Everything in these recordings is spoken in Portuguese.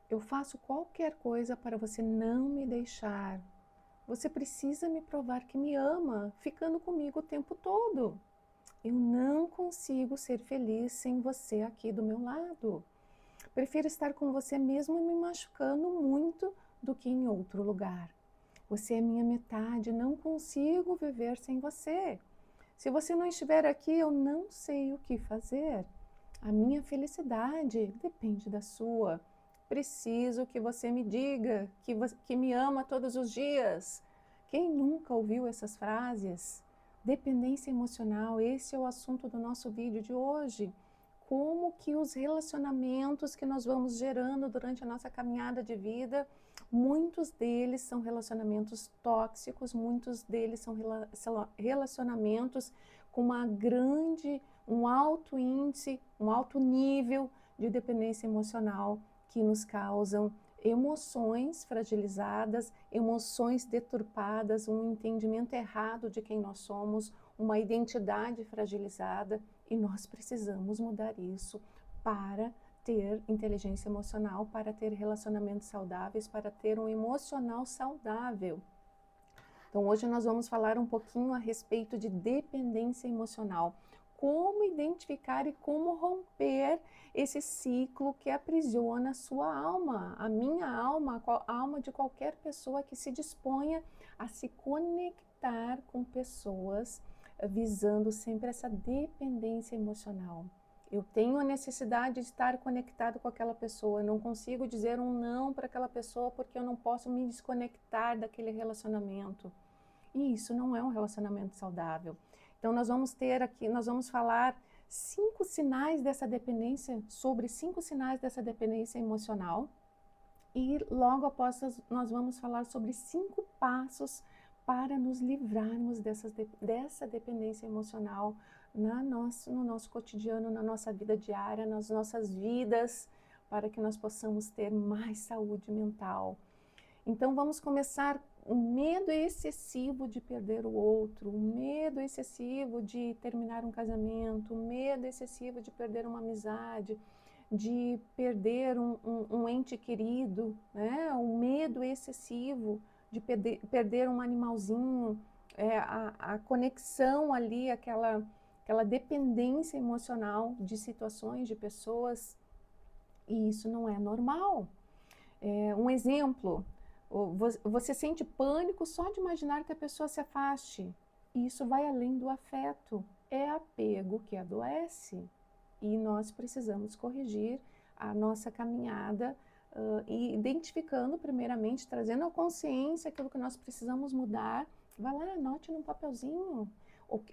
Eu faço qualquer coisa para você não me deixar. Você precisa me provar que me ama, ficando comigo o tempo todo. Eu não consigo ser feliz sem você aqui do meu lado. Prefiro estar com você mesmo me machucando muito do que em outro lugar. Você é minha metade, não consigo viver sem você. Se você não estiver aqui, eu não sei o que fazer. A minha felicidade depende da sua. Preciso que você me diga que me ama todos os dias. Quem nunca ouviu essas frases? Dependência emocional, esse é o assunto do nosso vídeo de hoje. Como que os relacionamentos que nós vamos gerando durante a nossa caminhada de vida, muitos deles são relacionamentos tóxicos, muitos deles são relacionamentos com um alto índice, um alto nível de dependência emocional que nos causam emoções fragilizadas, emoções deturpadas, um entendimento errado de quem nós somos, uma identidade fragilizada, e nós precisamos mudar isso para ter inteligência emocional, para ter relacionamentos saudáveis, para ter um emocional saudável. Então, hoje nós vamos falar um pouquinho a respeito de dependência emocional. Como identificar e como romper esse ciclo que aprisiona a sua alma, a minha alma, a alma de qualquer pessoa que se disponha a se conectar com pessoas, visando sempre essa dependência emocional. Eu tenho a necessidade de estar conectado com aquela pessoa, eu não consigo dizer um não para aquela pessoa porque eu não posso me desconectar daquele relacionamento. E isso não é um relacionamento saudável. Então nós vamos falar 5 sinais dessa dependência, sobre 5 sinais dessa dependência emocional. E logo após nós vamos falar sobre 5 passos para nos livrarmos dessa dependência emocional no nosso cotidiano, na nossa vida diária, nas nossas vidas, para que nós possamos ter mais saúde mental. Então vamos começar o medo excessivo de perder o outro, o medo excessivo de terminar um casamento, o medo excessivo de perder uma amizade, de perder um ente querido, né? O medo excessivo de perder um animalzinho, a conexão ali, aquela dependência emocional de situações, de pessoas, e isso não é normal. Um exemplo, você sente pânico só de imaginar que a pessoa se afaste. Isso vai além do afeto. É apego que adoece. E nós precisamos corrigir a nossa caminhada, e identificando primeiramente, trazendo à consciência aquilo que nós precisamos mudar. Vai lá, anote num papelzinho.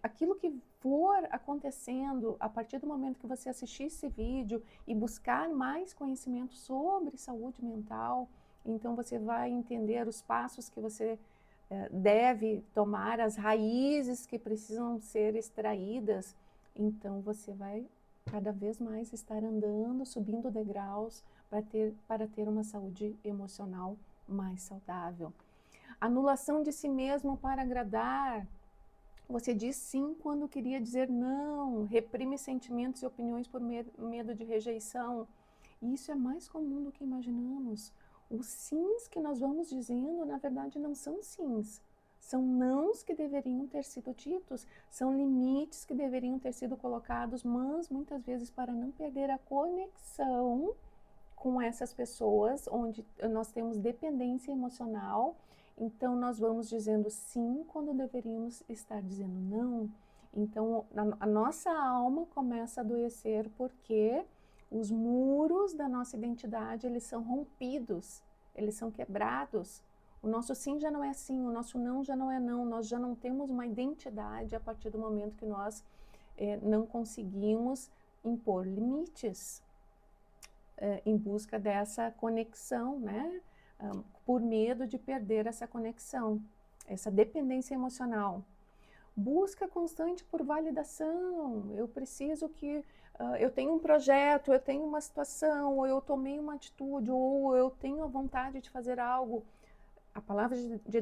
Aquilo que for acontecendo a partir do momento que você assistir esse vídeo e buscar mais conhecimento sobre saúde mental, então você vai entender os passos que você deve tomar, as raízes que precisam ser extraídas. Então você vai cada vez mais estar andando, subindo degraus para ter uma saúde emocional mais saudável. Anulação de si mesmo para agradar. Você diz sim quando queria dizer não, reprime sentimentos e opiniões por medo de rejeição. E isso é mais comum do que imaginamos. Os sims que nós vamos dizendo, na verdade, não são sims. São nãos que deveriam ter sido ditos, são limites que deveriam ter sido colocados, mas muitas vezes para não perder a conexão com essas pessoas, onde nós temos dependência emocional, então nós vamos dizendo sim quando deveríamos estar dizendo não. Então a nossa alma começa a adoecer porque os muros da nossa identidade, eles são rompidos, eles são quebrados. O nosso sim já não é sim, o nosso não já não é não, nós já não temos uma identidade a partir do momento que nós não conseguimos impor limites em busca dessa conexão, né? Por medo de perder essa conexão, essa dependência emocional. Busca constante por validação. Eu preciso que eu tenho um projeto, eu tenho uma situação, ou eu tomei uma atitude, ou eu tenho a vontade de fazer algo. A palavra de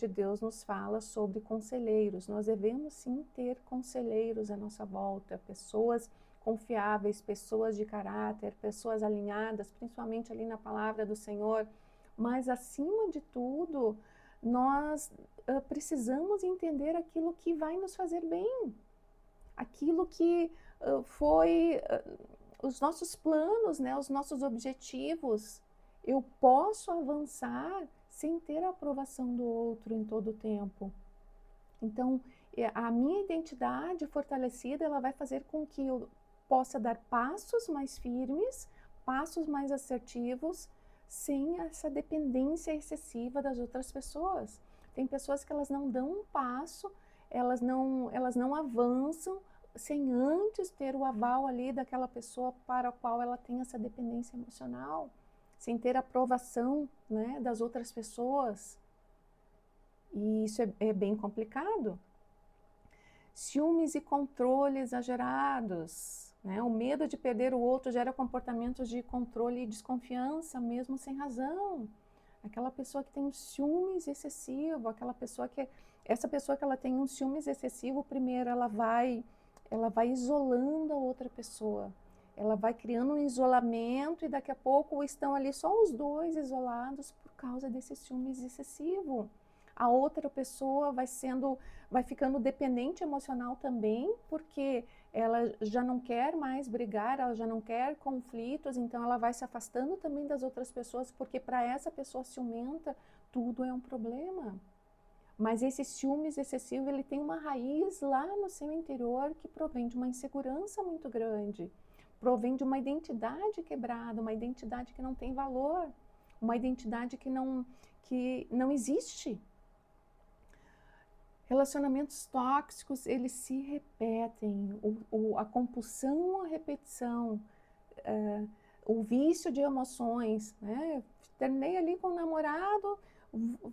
Deus nos fala sobre conselheiros. Nós devemos sim ter conselheiros à nossa volta, pessoas confiáveis, pessoas de caráter, pessoas alinhadas, principalmente ali na palavra do Senhor. Mas, acima de tudo, nós precisamos entender aquilo que vai nos fazer bem, aquilo que foi os nossos planos, né, os nossos objetivos. Eu posso avançar sem ter a aprovação do outro em todo o tempo. Então, a minha identidade fortalecida, ela vai fazer com que eu possa dar passos mais firmes, passos mais assertivos, sem essa dependência excessiva das outras pessoas. Tem pessoas que elas não dão um passo, elas não avançam sem antes ter o aval ali daquela pessoa para a qual ela tem essa dependência emocional, sem ter a aprovação, né, das outras pessoas. E isso é bem complicado. Ciúmes e controle exagerados, né? O medo de perder o outro gera comportamentos de controle e desconfiança, mesmo sem razão. Aquela pessoa que tem um ciúmes excessivo, essa pessoa que ela tem um ciúmes excessivo, primeiro ela vai isolando a outra pessoa. Ela vai criando um isolamento e daqui a pouco estão ali só os dois isolados por causa desse ciúmes excessivo. A outra pessoa vai ficando dependente emocional também, porque ela já não quer mais brigar, ela já não quer conflitos, então ela vai se afastando também das outras pessoas, porque para essa pessoa ciumenta, tudo é um problema. Mas esse ciúmes excessivo, ele tem uma raiz lá no seu interior que provém de uma insegurança muito grande, provém de uma identidade quebrada, uma identidade que não tem valor, uma identidade que não existe. Relacionamentos tóxicos, eles se repetem, a compulsão à repetição, o vício de emoções, né? Terminei ali com o namorado,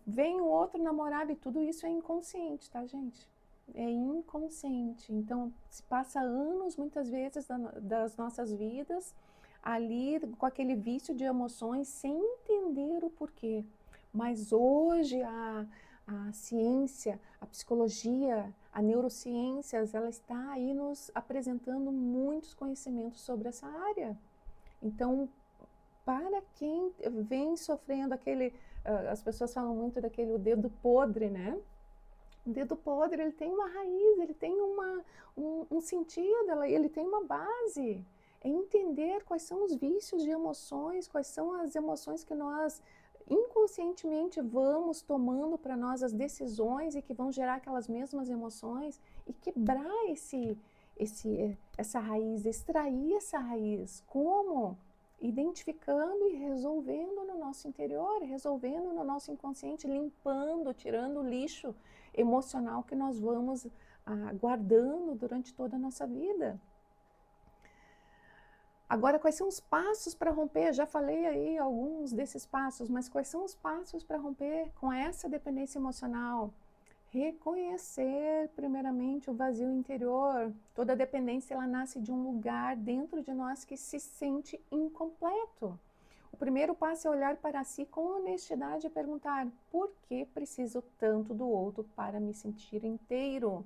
vem o outro namorado e tudo isso é inconsciente, tá, gente? É inconsciente. Então, se passa anos, muitas vezes, das nossas vidas, ali com aquele vício de emoções, sem entender o porquê. Mas hoje a ciência, a psicologia, a neurociências, ela está aí nos apresentando muitos conhecimentos sobre essa área. Então, para quem vem sofrendo as pessoas falam muito daquele o dedo podre, né? O dedo podre, ele tem uma raiz, ele tem um sentido, ele tem uma base. É entender quais são os vícios de emoções, quais são as emoções que nós inconscientemente vamos tomando para nós as decisões e que vão gerar aquelas mesmas emoções e quebrar essa raiz, extrair essa raiz. Como? Identificando e resolvendo no nosso interior, resolvendo no nosso inconsciente, limpando, tirando o lixo emocional que nós vamos guardando durante toda a nossa vida. Agora, quais são os passos para romper? Já falei aí alguns desses passos, mas quais são os passos para romper com essa dependência emocional? Reconhecer, primeiramente, o vazio interior. Toda dependência, ela nasce de um lugar dentro de nós que se sente incompleto. O primeiro passo é olhar para si com honestidade e perguntar: por que preciso tanto do outro para me sentir inteiro?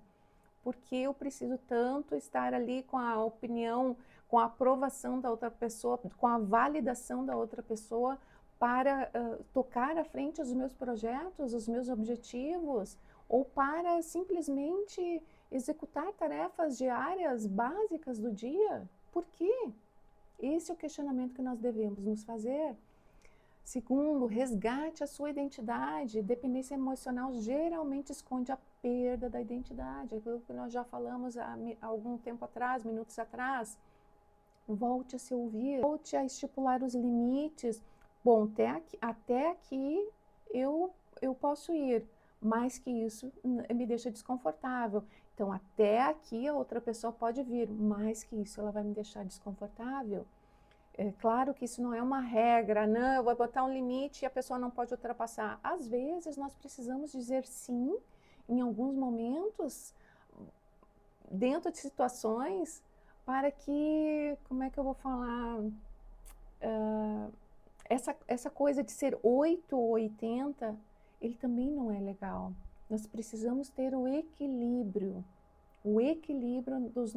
Por que eu preciso tanto estar ali com a opinião, com a aprovação da outra pessoa, com a validação da outra pessoa para tocar à frente os meus projetos, os meus objetivos, ou para simplesmente executar tarefas diárias básicas do dia? Por quê? Esse é o questionamento que nós devemos nos fazer. Segundo, resgate a sua identidade. Dependência emocional geralmente esconde a perda da identidade. Aquilo que nós já falamos há algum tempo atrás, minutos atrás. Volte a se ouvir, volte a estipular os limites. Bom, até aqui eu posso ir, mais que isso me deixa desconfortável. Então, até aqui a outra pessoa pode vir, mais que isso ela vai me deixar desconfortável. É claro que isso não é uma regra, não, eu vou botar um limite e a pessoa não pode ultrapassar. Às vezes nós precisamos dizer sim, em alguns momentos, dentro de situações, para que, como é que eu vou falar, essa coisa de ser 8 ou 80, ele também não é legal. Nós precisamos ter o equilíbrio. o equilíbrio das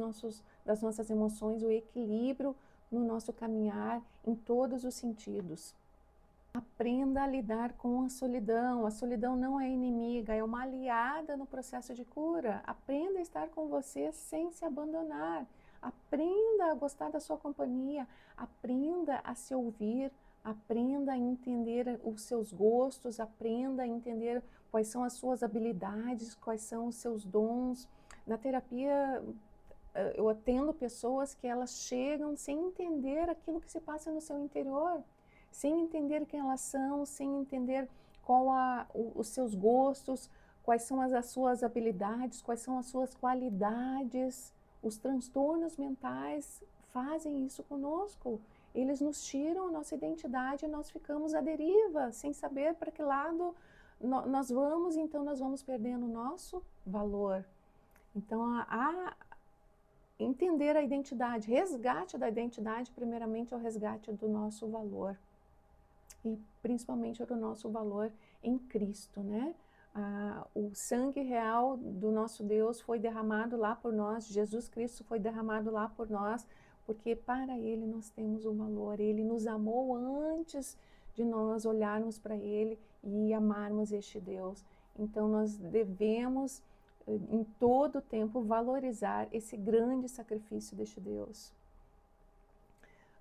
nossas emoções, o equilíbrio no nosso caminhar em todos os sentidos. Aprenda a lidar com a solidão. A solidão não é inimiga, é uma aliada no processo de cura. Aprenda a estar com você sem se abandonar. Aprenda a gostar da sua companhia. Aprenda a se ouvir. Aprenda a entender os seus gostos. Aprenda a entender quais são as suas habilidades, quais são os seus dons. Na terapia, eu atendo pessoas que elas chegam sem entender aquilo que se passa no seu interior, sem entender quem elas são, sem entender os seus gostos, quais são as suas habilidades, quais são as suas qualidades. Os transtornos mentais fazem isso conosco. Eles nos tiram a nossa identidade e nós ficamos à deriva, sem saber para que lado nós vamos, então nós vamos perdendo o nosso valor. Então, entender a identidade, resgate da identidade, primeiramente é o resgate do nosso valor. E principalmente do nosso valor em Cristo, né? O sangue real do nosso Deus foi derramado lá por nós, Jesus Cristo foi derramado lá por nós, porque para Ele nós temos o valor. Ele nos amou antes de nós olharmos para Ele e amarmos este Deus. Então nós devemos, em todo o tempo, valorizar esse grande sacrifício deste Deus.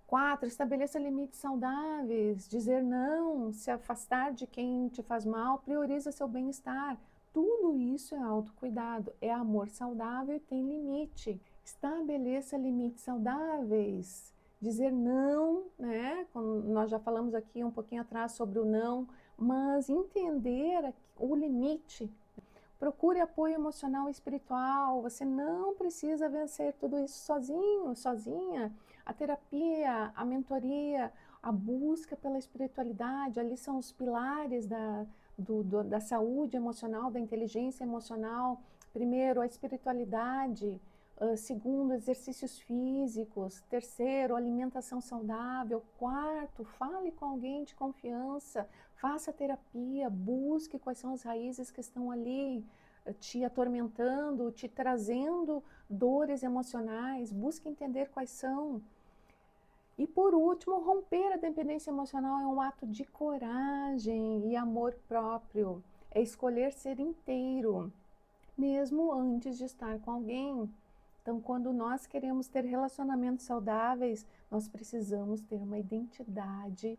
4, estabeleça limites saudáveis, dizer não, se afastar de quem te faz mal, prioriza seu bem-estar. Tudo isso é autocuidado, é amor saudável e tem limite. Estabeleça limites saudáveis, dizer não, né? Nós já falamos aqui um pouquinho atrás sobre o não, mas entender o limite. Procure apoio emocional e espiritual, você não precisa vencer tudo isso sozinho, sozinha. A terapia, a mentoria, a busca pela espiritualidade, ali são os pilares da saúde emocional, da inteligência emocional. Primeiro, a espiritualidade. Segundo, exercícios físicos. Terceiro, alimentação saudável. Quarto, fale com alguém de confiança. Faça terapia, busque quais são as raízes que estão ali te atormentando, te trazendo dores emocionais. Busque entender quais são. E por último, romper a dependência emocional é um ato de coragem e amor próprio. É escolher ser inteiro, mesmo antes de estar com alguém. Então, quando nós queremos ter relacionamentos saudáveis, nós precisamos ter uma identidade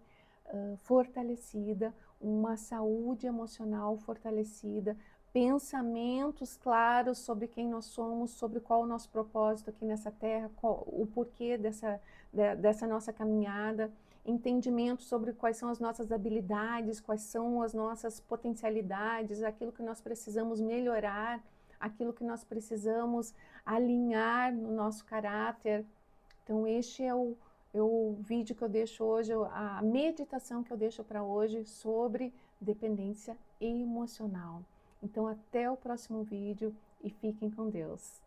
fortalecida, uma saúde emocional fortalecida, pensamentos claros sobre quem nós somos, sobre qual o nosso propósito aqui nessa terra, o porquê dessa nossa caminhada, entendimento sobre quais são as nossas habilidades, quais são as nossas potencialidades, aquilo que nós precisamos melhorar, aquilo que nós precisamos alinhar no nosso caráter. Então, este é o vídeo que eu deixo hoje, a meditação que eu deixo para hoje sobre dependência emocional. Então, até o próximo vídeo e fiquem com Deus.